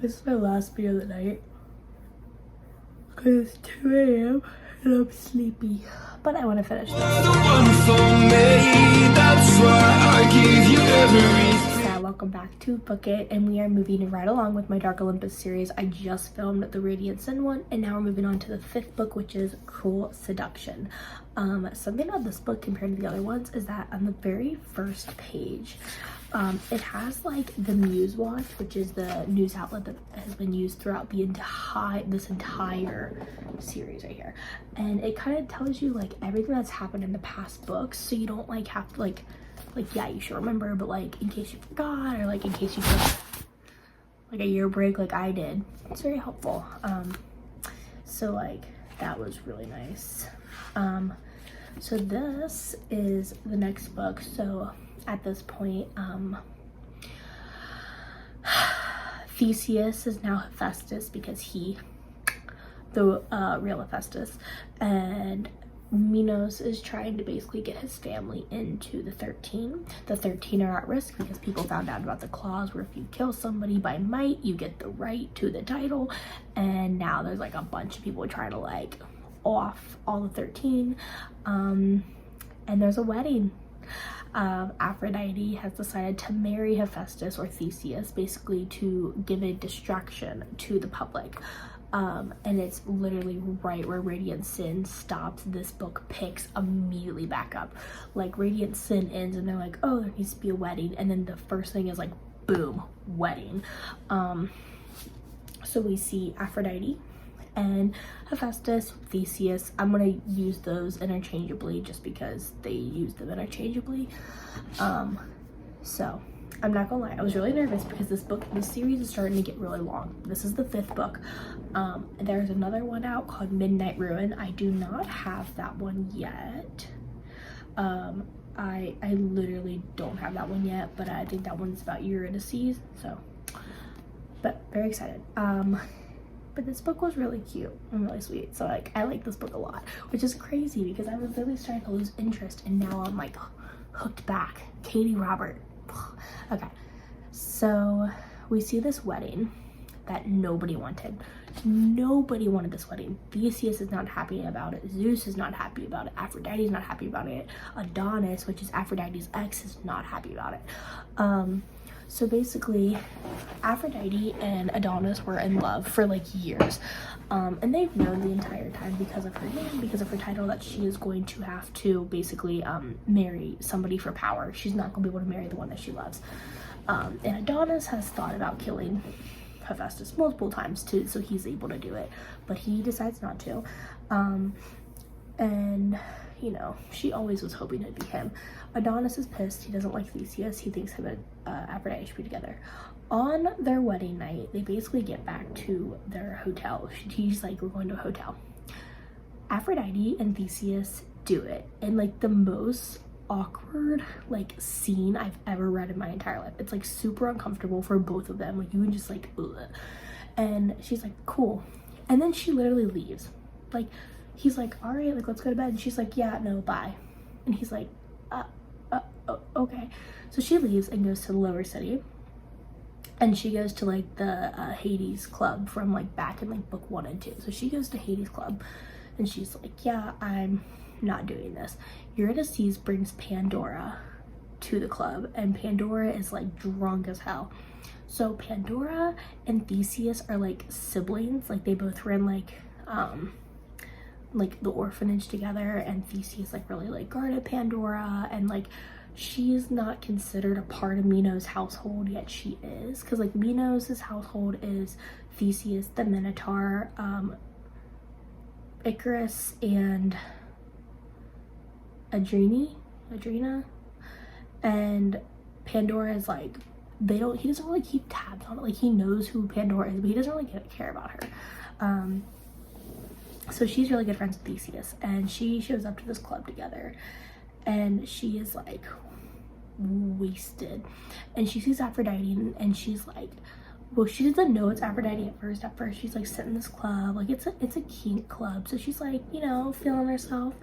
This is my last video of the night because it's 2 a.m. and I'm sleepy, but I want to finish this. Yeah, welcome back to Book It, and we are moving right along with my Dark Olympus series. I just filmed the Radiant Sin one, and now we're moving on to the 5th book, which is Cruel Seduction. Something about this book compared to the other ones is that on the very first page, it has like the Muse Watch, which is the news outlet that has been used throughout the this entire series right here, and it kind of tells you like everything that's happened in the past books, so you don't like have to like yeah, you should remember, but like in case you forgot or like in case you took like a year break like I did, it's very helpful. So like that was really nice. So this is the next book. So at this point, Theseus is now Hephaestus because the real Hephaestus, and Minos is trying to basically get his family into the 13. The 13 are at risk because people found out about the clause where if you kill somebody by might, you get the right to the title, and now there's like a bunch of people trying to like off all the 13, and there's a wedding. Aphrodite has decided to marry Hephaestus or Theseus, basically to give a distraction to the public. And it's literally right where Radiant Sin stops. This book picks immediately back up. Like Radiant Sin ends and they're like, oh, there needs to be a wedding, and then the first thing is like, boom, wedding. So we see Aphrodite and Hephaestus, Theseus. I'm gonna use those interchangeably just because they use them interchangeably. So I'm not gonna lie, I was really nervous because this series is starting to get really long. This is the 5th book. There's another one out called Midnight Ruin. I do not have that one yet. I literally don't have that one yet, but I think that one's about Eurydice, so, but very excited. But this book was really cute and really sweet, so like I like this book a lot, which is crazy because I was really starting to lose interest, and now I'm like hooked back. Katie Robert. Okay, so we see this wedding that nobody wanted. Nobody wanted this wedding. Theseus is not happy about it. Zeus is not happy about it. Aphrodite is not happy about it. Adonis, which is Aphrodite's ex, is not happy about it. So basically, Aphrodite and Adonis were in love for like years. And they've known the entire time because of her name, because of her title, that she is going to have to basically marry somebody for power. She's not going to be able to marry the one that she loves. And Adonis has thought about killing Hephaestus multiple times too, so he's able to do it. But he decides not to. And you know, she always was hoping it'd be him. Adonis is pissed. He doesn't like Theseus. He thinks him and Aphrodite should be together. On their wedding night, they basically get back to their hotel. He's like, we're going to a hotel. Aphrodite and Theseus do it. And like the most awkward like scene I've ever read in my entire life. It's like super uncomfortable for both of them. Like you can just like, ugh. And she's like, cool. And then she literally leaves. Like, he's like, all right, like, let's go to bed. And she's like, yeah, no, bye. And he's like, okay. So she leaves and goes to the lower city. And she goes to like the Hades club from like back in like book 1 and 2. So she goes to Hades club and she's like, yeah, I'm not doing this. Eurydice brings Pandora to the club, and Pandora is like drunk as hell. So Pandora and Theseus are like siblings. Like they both were in like the orphanage together, and Theseus like really like guarded Pandora, and like she's not considered a part of Minos' household, yet she is, because like Minos' household is Theseus, the Minotaur, Icarus, and Adrena, and Pandora is like, he doesn't really keep tabs on it. Like he knows who Pandora is, but he doesn't really care about her. So she's really good friends with Theseus, and she shows up to this club together, and she is like wasted, and she sees Aphrodite, and she's like, well, she doesn't know it's Aphrodite at first. She's like sitting in this club, like it's a kink club, so she's like, you know, feeling herself,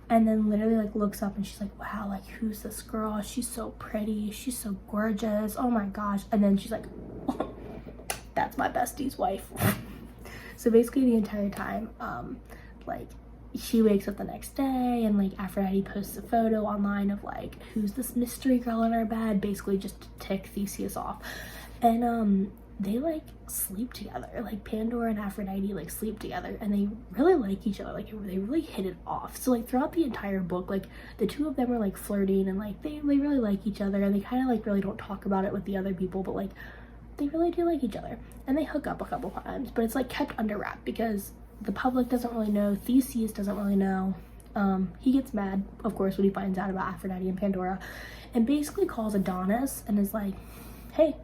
and then literally like looks up and she's like, wow, like who's this girl? She's so pretty, she's so gorgeous, oh my gosh. And then she's like, that's my bestie's wife. So basically the entire time, like, she wakes up the next day and like Aphrodite posts a photo online of like, who's this mystery girl in our bed, basically just to tick Theseus off. And they like sleep together, like Pandora and Aphrodite like sleep together, and they really like each other, like they really hit it off. So like throughout the entire book, like the two of them are like flirting, and like they really like each other, and they kind of like really don't talk about it with the other people, but like they really do like each other, and they hook up a couple times, but it's like kept under wrap because the public doesn't really know. Theseus doesn't really know. He gets mad, of course, when he finds out about Aphrodite and Pandora, and basically calls Adonis and is like, hey,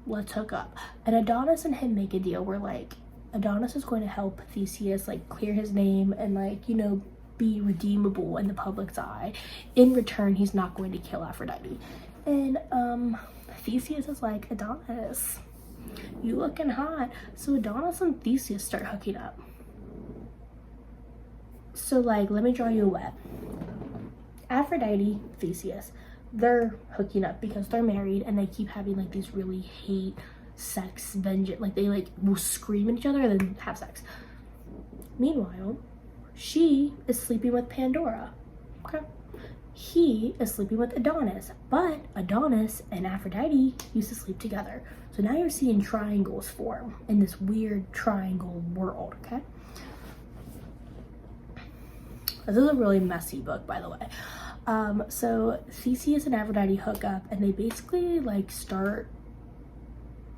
let's hook up. And Adonis and him make a deal where like Adonis is going to help Theseus like clear his name and like, you know, be redeemable in the public's eye. In return, he's not going to kill Aphrodite. And Theseus is like, Adonis, you looking hot. So Adonis and Theseus start hooking up. So like, let me draw you a web. Aphrodite, Theseus, they're hooking up because they're married, and they keep having like these really hate sex vengeance, like they like will scream at each other and then have sex. Meanwhile, she is sleeping with Pandora. Okay. He is sleeping with Adonis, but Adonis and Aphrodite used to sleep together. So now you're seeing triangles form in this weird triangle world, okay? This is a really messy book, by the way. So Theseus and Aphrodite hook up, and they basically like start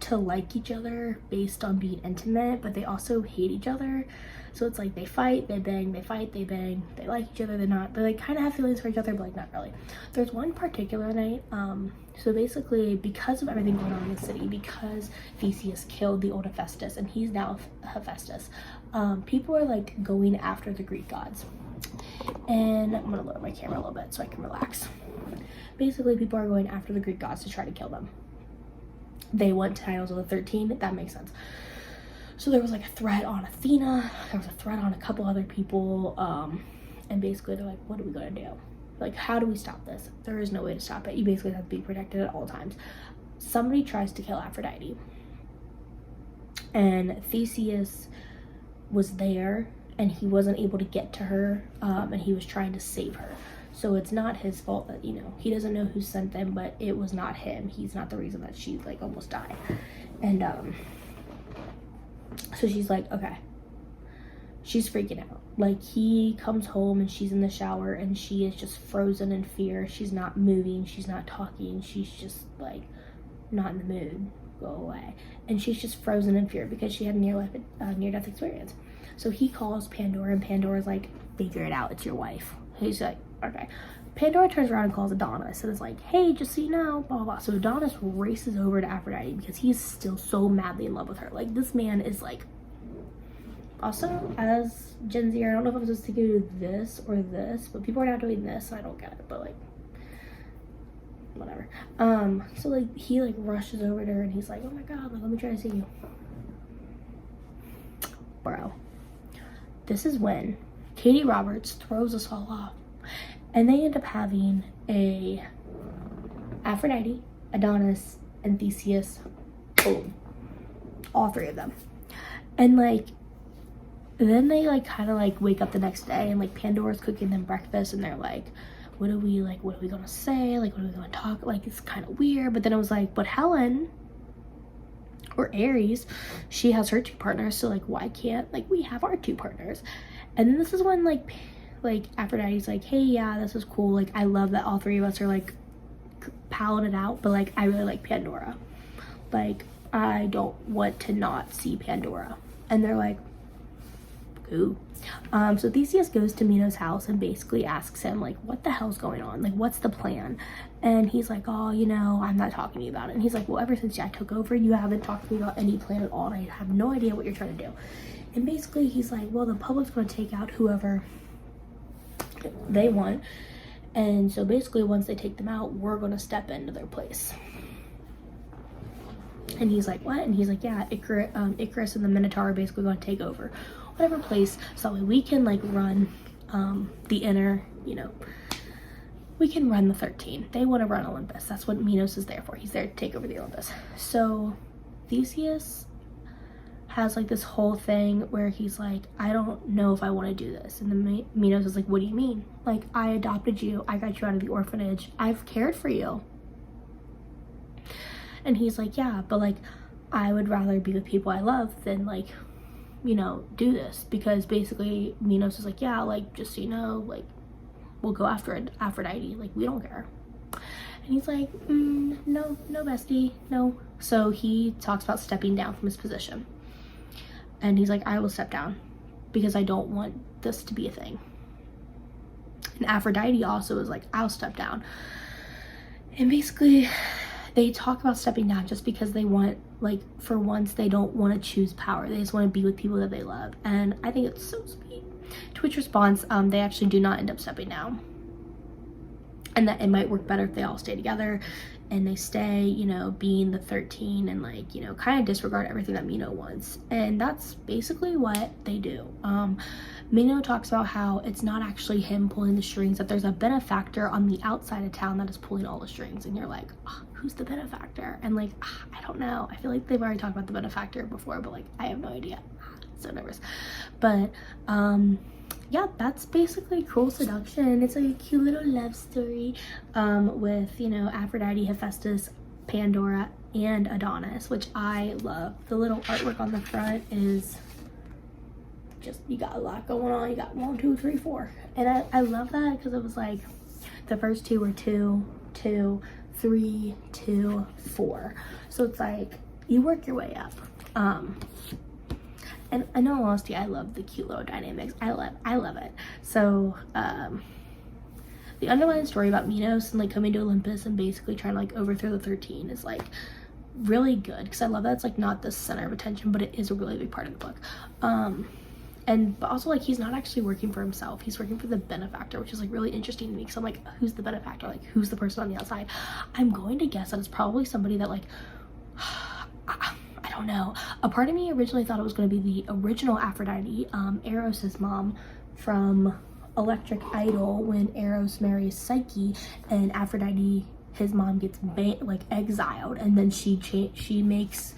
to like each other based on being intimate, but they also hate each other. So it's like they fight, they bang, they fight, they bang, they like each other, they're not, they like kind of have feelings for each other, but like not really. There's one particular night, so basically because of everything going on in the city, because Theseus killed the old Hephaestus and he's now Hephaestus, people are like going after the Greek gods. And I'm gonna lower my camera a little bit so I can relax. Basically, people are going after the Greek gods to try to kill them. They want titles of the 13, that makes sense. So there was like a threat on Athena, there was a threat on a couple other people, and basically they're like, what are we gonna do? Like, how do we stop this? There is no way to stop it. You basically have to be protected at all times. Somebody tries to kill Aphrodite, and Theseus was there, and he wasn't able to get to her, and he was trying to save her. So it's not his fault that, you know, he doesn't know who sent them, but it was not him. He's not the reason that she like almost died. And so she's like, okay. She's freaking out. Like, he comes home and she's in the shower and she is just frozen in fear. She's not moving, she's not talking, she's just like not in the mood. Go away. And she's just frozen in fear because she had a near-death experience. So he calls Pandora, and Pandora's like, figure it out, it's your wife. He's like, okay. Pandora turns around and calls Adonis and is like, hey, just so you know, blah, blah, blah. So Adonis races over to Aphrodite because he's still so madly in love with her. Like, this man is like, also, as Gen Z, I don't know if I'm supposed to do this or this, but people are not doing this, so I don't get it, but like, whatever. So like, he like rushes over to her and he's like, oh my god, like, let me try to see you. Bro. This is when Katie Roberts throws us all off. And they end up having a Aphrodite, Adonis, and Theseus. Boom. All three of them. And like, then they like kind of like wake up the next day and like Pandora's cooking them breakfast and they're like, what are we gonna say? Like, what are we gonna talk? Like, it's kind of weird. But then it was like, but Helen, or Ares, she has her two partners, so like, why can't like we have our two partners? And then this is when like Aphrodite's like, hey, yeah, this is cool, like I love that all three of us are like palling it out, but like I really like Pandora, like I don't want to not see Pandora. And they're like, cool. So Theseus goes to Minos' house and basically asks him like, what the hell's going on, like what's the plan? And he's like, oh, you know, I'm not talking to you about it. And he's like, well, ever since I took over, you haven't talked to me about any plan at all, and I have no idea what you're trying to do. And basically he's like, well, the public's going to take out whoever they want, and so basically once they take them out, we're going to step into their place. And he's like, what? And he's like, yeah, Icarus and the Minotaur are basically going to take over whatever place, so that way we can like run the inner, you know, we can run the 13. They want to run Olympus. That's what Minos is there for. He's there to take over the Olympus. So Theseus has like this whole thing where he's like, I don't know if I want to do this. And then Minos is like, what do you mean? Like, I adopted you, I got you out of the orphanage, I've cared for you. And he's like, yeah, but like, I would rather be with people I love than like, you know, do this. Because basically Minos is like, yeah, like, just so you know, like, we'll go after Aphrodite, like, we don't care. And he's like, no bestie, no. So he talks about stepping down from his position. And he's like, I will step down because I don't want this to be a thing. And Aphrodite also is like, I'll step down. And basically they talk about stepping down just because they want, like, for once they don't want to choose power. They just want to be with people that they love. And I think it's so sweet. To which response, they actually do not end up stepping down. And that it might work better if they all stay together and they stay, you know, being the 13 and like, you know, kind of disregard everything that Mino wants. And that's basically what they do. Mino talks about how it's not actually him pulling the strings, that there's a benefactor on the outside of town that is pulling all the strings. And you're like, oh, who's the benefactor? And like, I don't know. I feel like they've already talked about the benefactor before, but like, I have no idea. So nervous. But, yeah, that's basically Cruel Seduction. It's like a cute little love story with, you know, Aphrodite, Hephaestus, Pandora, and Adonis, which I love. The little artwork on the front is just, you got a lot going on. You got 1, 2, 3, 4. And I love that because it was like the first two were 2, 2, 3, 2, 4. So it's like you work your way up. And in all honesty, I love the cute little dynamics. I love it. So, the underlying story about Minos and like coming to Olympus and basically trying to like overthrow the 13 is like really good, because I love that it's like not the center of attention, but it is a really big part of the book. But also like he's not actually working for himself. He's working for the benefactor, which is like really interesting to me, because I'm like, who's the benefactor? Like, who's the person on the outside? I'm going to guess that it's probably somebody that like, I don't know. A part of me originally thought it was going to be the original Aphrodite, Eros's mom from Electric Idol, when Eros marries Psyche and Aphrodite, his mom, gets exiled, and then she makes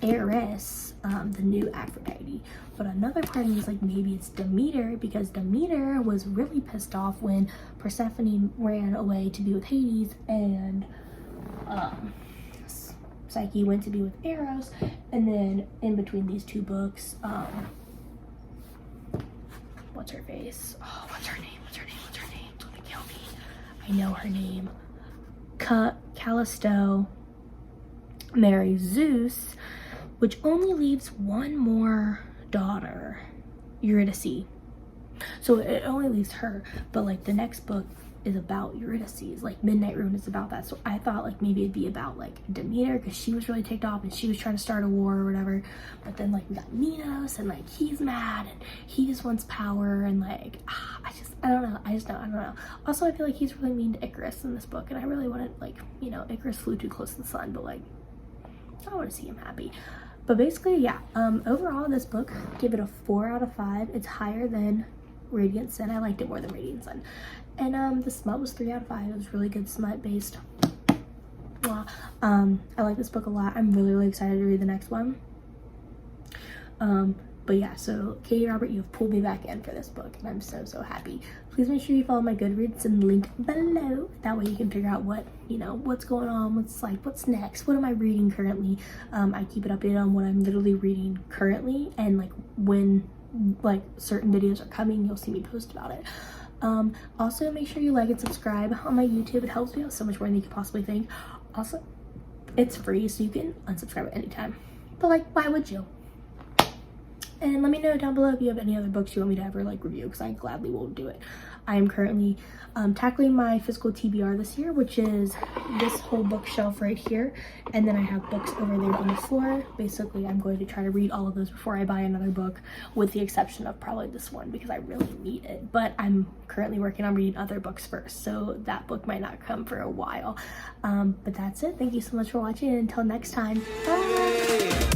Eris the new Aphrodite. But another part of me is like, maybe it's Demeter, because Demeter was really pissed off when Persephone ran away to be with Hades, and Psyche went to be with Eros. And then in between these two books, what's her face? Oh, what's her name? It's gonna kill me. I know her name. Callisto marries Zeus, which only leaves one more daughter, Eurydice. So it only leaves her, but like the next book is about Eurydice, like Midnight Ruin is about that. So I thought like maybe it'd be about like Demeter, because she was really ticked off and she was trying to start a war or whatever. But then like we got Minos, and like he's mad and he just wants power, and like I don't know. Also, I feel like he's really mean to Icarus in this book, and I really wanted, like, you know, Icarus flew too close to the sun, but like I want to see him happy. But basically, yeah, overall this book, give it a 4 out of 5. It's higher than Radiant Sin. I liked it more than Radiant Sin. And the smut was 3 out of 5. It was really good smut based. I like this book a lot. I'm really excited to read the next one. But yeah, so Katie Robert, you've pulled me back in for this book, and I'm so happy. Please make sure you follow my Goodreads and link below. That way you can figure out what, you know, what's going on, what's next, what am I reading currently. I keep it updated on what I'm literally reading currently, and like when like certain videos are coming, you'll see me post about it. Also make sure you like and subscribe on my YouTube. It helps me out so much more than you could possibly think. Also, it's free, so you can unsubscribe at any time. But like, why would you? And let me know down below if you have any other books you want me to ever like review, because I gladly will do it. I am currently tackling my physical TBR this year, which is this whole bookshelf right here, and then I have books over there on the floor. Basically, I'm going to try to read all of those before I buy another book, with the exception of probably this one, because I really need it. But I'm currently working on reading other books first, so that book might not come for a while. But that's it. Thank you so much for watching, and until next time, bye!